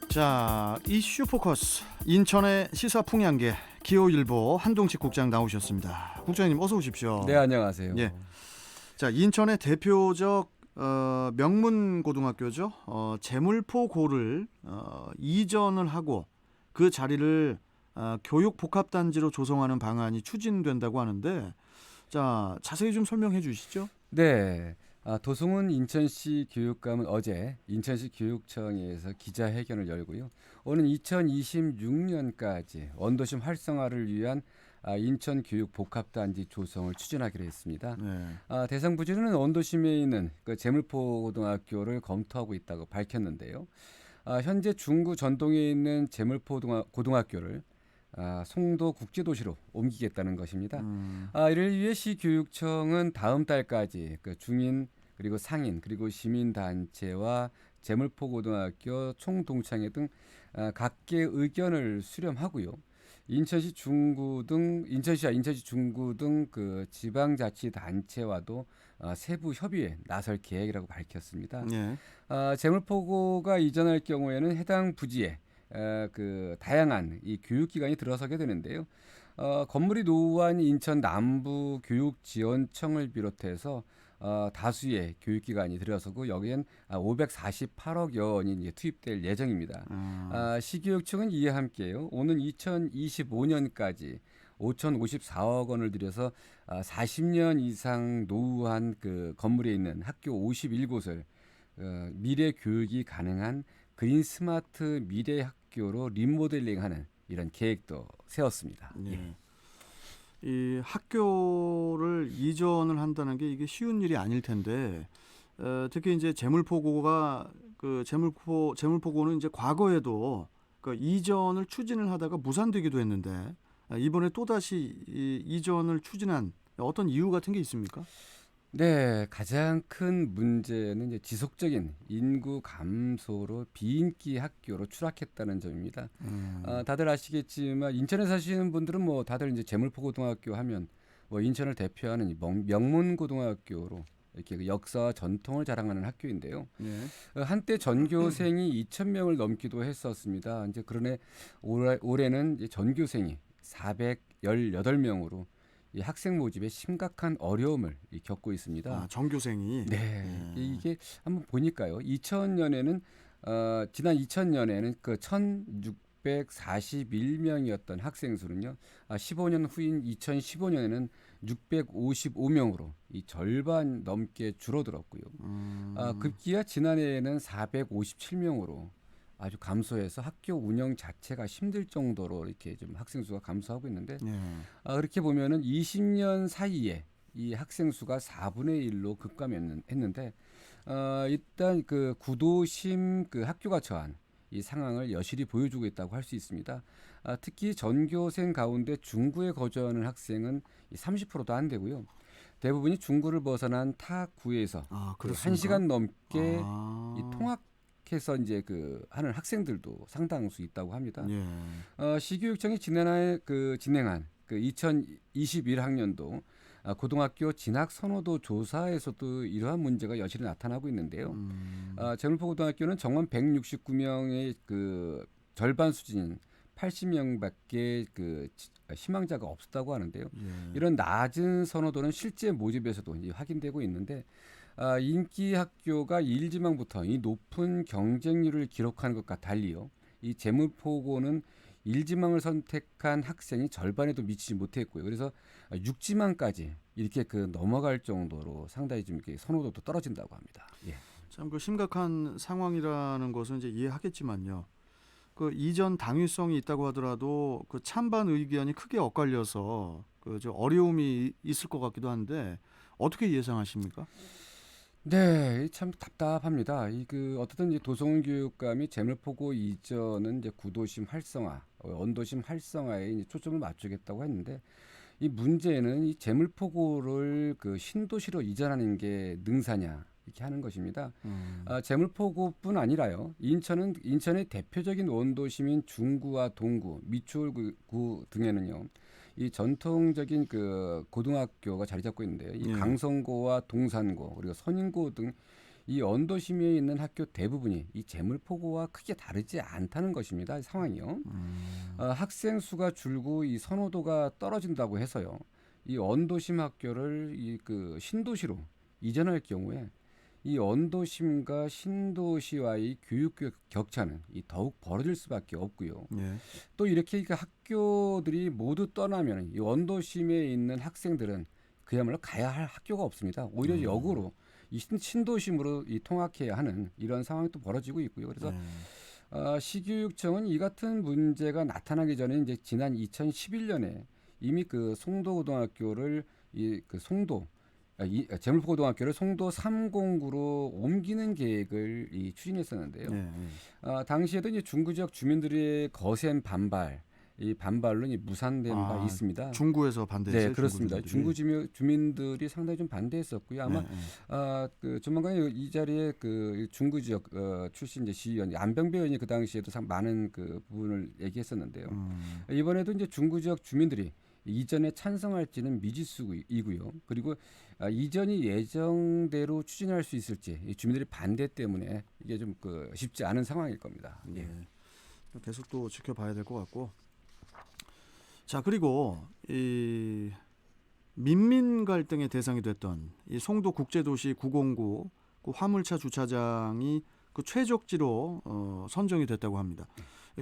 자, 이슈 포커스 인천의 시사 풍향계 기호일보 한동직 국장 나오셨습니다. 국장님 어서 오십시오. 네, 안녕하세요. 예. 자, 인천의 대표적 명문 고등학교죠. 제물포고를 이전을 하고 그 자리를 교육복합단지로 조성하는 방안이 추진된다고 하는데, 자, 자세히 좀 설명해 주시죠. 네. 도승훈 인천시 교육감은 어제 인천시 교육청에서 기자회견을 열고요. 오는 2026년까지 원도심 활성화를 위한 인천 교육 복합단지 조성을 추진하기로 했습니다. 네. 대상 부지는 원도심에 있는 그 제물포 고등학교를 검토하고 있다고 밝혔는데요. 현재 중구 전동에 있는 제물포 고등학교를 송도 국제도시로 옮기겠다는 것입니다. 이를 위해 시교육청은 다음 달까지 그 중인 그리고 상인 그리고 시민단체와 제물포고등학교 총동창회 등 각계 의견을 수렴하고요. 인천시 중구 등 그 지방자치단체와도 세부 협의에 나설 계획이라고 밝혔습니다. 네. 제물포고가 이전할 경우에는 해당 부지에 그 다양한 이 교육기관이 들어서게 되는데요. 건물이 노후한 인천 남부교육지원청을 비롯해서 다수의 교육기관이 들어서고 여기엔 548억여 원이 이제 투입될 예정입니다. 시교육청은 이에 함께요. 오는 2025년까지 5,054억 원을 들여서 40년 이상 노후한 그 건물에 있는 학교 51곳을 미래 교육이 가능한 그린 스마트 미래 학교로 리모델링하는 이런 계획도 세웠습니다. 네. 예. 이 학교를 이전을 한다는 게 이게 쉬운 일이 아닐 텐데, 특히 이제 제물포고가 그 제물포고는 이제 과거에도 그 이전을 추진을 하다가 무산되기도 했는데, 이번에 또 다시 이전을 추진한 어떤 이유 같은 게 있습니까? 네, 가장 큰 문제는 이제 지속적인 인구 감소로 비인기 학교로 추락했다는 점입니다. 다들 아시겠지만 인천에 사시는 분들은 뭐 다들 이제 제물포고등학교 하면 뭐 인천을 대표하는 명문 고등학교로 이렇게 그 역사와 전통을 자랑하는 학교인데요. 네. 한때 전교생이 2,000명을 넘기도 했었습니다. 이제 그러네 올해는 이제 전교생이 418명으로 이 학생 모집에 심각한 어려움을 겪고 있습니다. 전교생이. 네, 이게 한번 보니까요. 2000년에는 지난 2000년에는 그 1,641명이었던 학생 수는요. 15년 후인 2015년에는 655명으로 이 절반 넘게 줄어들었고요. 급기야 지난해에는 457명으로 아주 감소해서 학교 운영 자체가 힘들 정도로 이렇게 좀 학생 수가 감소하고 있는데 그렇게 보면은 20년 사이에 이 학생 수가 4분의 1로 급감했는데 일단 그 구도심 그 학교가 처한 이 상황을 여실히 보여주고 있다고 할 수 있습니다. 특히 전교생 가운데 중구에 거주하는 학생은 30%도 안 되고요. 대부분이 중구를 벗어난 타 구에서 그 1시간 넘게 이 통학해서 이제 그 하는 학생들도 상당수 있다고 합니다. 시교육청이 지난해 진행한 그 2021학년도 고등학교 진학 선호도 조사에서도 이러한 문제가 여실히 나타나고 있는데요. 제물포고등학교는 정원 169명의 그 절반 수준인 80명밖에 그 희망자가 없었다고 하는데요. 이런 낮은 선호도는 실제 모집에서도 이제 확인되고 있는데 인기 학교가 일지망부터 이 높은 경쟁률을 기록하는 것과 달리요. 이 제물포고는 일지망을 선택한 학생이 절반에도 미치지 못했고요. 그래서 육지망까지 이렇게 그 넘어갈 정도로 상당히 좀 이렇게 선호도도 떨어진다고 합니다. 예. 참 그 심각한 상황이라는 것은 이제 이해하겠지만요. 그 이전 당위성이 있다고 하더라도 그 찬반 의견이 크게 엇갈려서 저 어려움이 있을 것 같기도 한데 어떻게 예상하십니까? 네, 참 답답합니다. 어떻든 이제 도성훈 교육감이 제물포고 이전은 이제 구도심 활성화, 원도심 활성화에 이제 초점을 맞추겠다고 했는데 이 문제는 이 제물포고를 그 신도시로 이전하는 게 능사냐 이렇게 하는 것입니다. 제물포고뿐 아니라요. 인천의 대표적인 원도심인 중구와 동구, 미추홀구 등에는요. 이 전통적인 그 고등학교가 자리 잡고 있는데요. 이 강성고와 동산고 그리고 선인고 등 이 언도심에 있는 학교 대부분이 이 재물포고와 크게 다르지 않다는 것입니다. 상황이요. 학생 수가 줄고 이 선호도가 떨어진다고 해서요. 이 언도심 학교를 이 그 신도시로 이전할 경우에 이 언도심과 신도시와의 교육 격차는 이 더욱 벌어질 수밖에 없고요. 예. 또 이렇게 그 학교들이 모두 떠나면 이 언도심에 있는 학생들은 그야말로 가야 할 학교가 없습니다. 오히려 역으로 이 신도심으로 이 통학해야 하는 이런 상황이 또 벌어지고 있고요. 그래서 시교육청은 이 같은 문제가 나타나기 전에 이제 지난 2011년에 이미 그 송도고등학교를 재물포고등학교를 송도 309로 옮기는 계획을 추진했었는데요. 당시에도 이제 중구 지역 주민들의 거센 반발, 이 반발로 무산된 바 있습니다. 중구에서 반대했어요. 네, 그렇습니다. 중구 주민들이 상당히 좀 반대했었고요. 아마 그 조만간 이 자리에 그 중구 지역 출신 이제 시의원 안병배 의원이 그 당시에도 상 많은 그 부분을 얘기했었는데요. 이번에도 이제 중구 지역 주민들이 이전에 찬성할지는 미지수이고요. 그리고 이전이 예정대로 추진할 수 있을지 이 주민들의 반대 때문에 이게 좀 그 쉽지 않은 상황일 겁니다. 예. 계속 또 지켜봐야 될 것 같고. 자, 그리고 이 민민 갈등의 대상이 됐던 이 송도 국제도시 909 그 화물차 주차장이 그 최적지로 선정이 됐다고 합니다.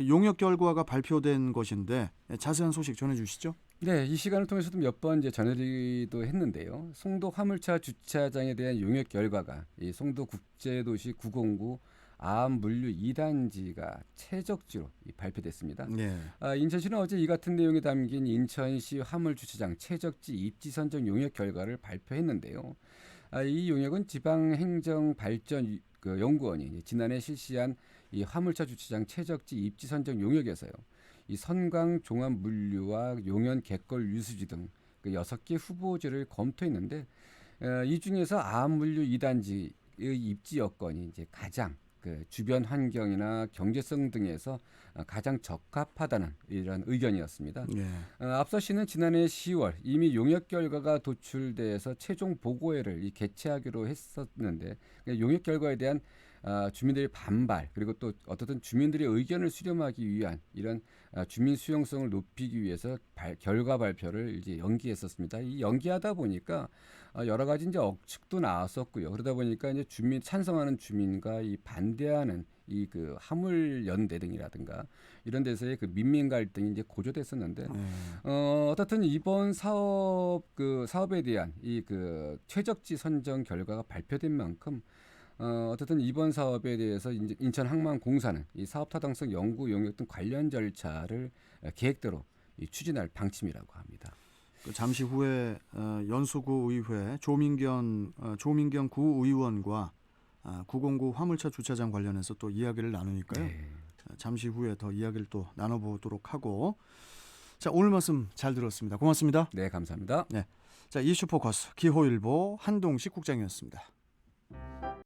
용역 결과가 발표된 것인데 자세한 소식 전해주시죠. 네, 이 시간을 통해서도 몇 번 이제 전해드리기도 했는데요. 송도 화물차 주차장에 대한 용역 결과가 이 송도 국제도시 909 아암물류 2단지가 최적지로 발표됐습니다. 인천시는 어제 이 같은 내용이 담긴 인천시 화물주차장 최적지 입지 선정 용역 결과를 발표했는데요. 이 용역은 지방행정발전연구원이 지난해 실시한 이 화물차 주차장 최적지 입지 선정 용역에서요. 이 선광 종합물류와 용연 객걸 유수지 등 그 6개 후보지를 검토했는데 이 중에서 아암물류 2단지의 입지 여건이 이제 가장 그 주변 환경이나 경제성 등에서 가장 적합하다는 이런 의견이었습니다. 앞서 시는 지난해 10월 이미 용역 결과가 도출돼서 최종 보고회를 개최하기로 했었는데 용역 결과에 대한 주민들의 반발 그리고 또 어떻든 주민들의 의견을 수렴하기 위한 이런 주민 수용성을 높이기 위해서 결과 발표를 이제 연기했었습니다. 이 연기하다 보니까 여러 가지 이제 억측도 나왔었고요. 그러다 보니까 이제 찬성하는 주민과 이 반대하는 이 그 화물연대 등이라든가 이런 데서의 그 민민 갈등이 이제 고조됐었는데 어떻든 이번 사업에 대한 이 그 최적지 선정 결과가 발표된 만큼 어쨌든 이번 사업에 대해서 이제 인천항만공사는 이 사업 타당성 연구 용역 등 관련 절차를 계획대로 추진할 방침이라고 합니다. 잠시 후에 연수구 의회 조민경 구의원과 909 화물차 주차장 관련해서 또 이야기를 나누니까요. 잠시 후에 더 이야기를 또 나눠보도록 하고. 자, 오늘 말씀 잘 들었습니다. 고맙습니다. 네, 감사합니다. 자, 이슈포커스 기호일보 한동식 국장이었습니다.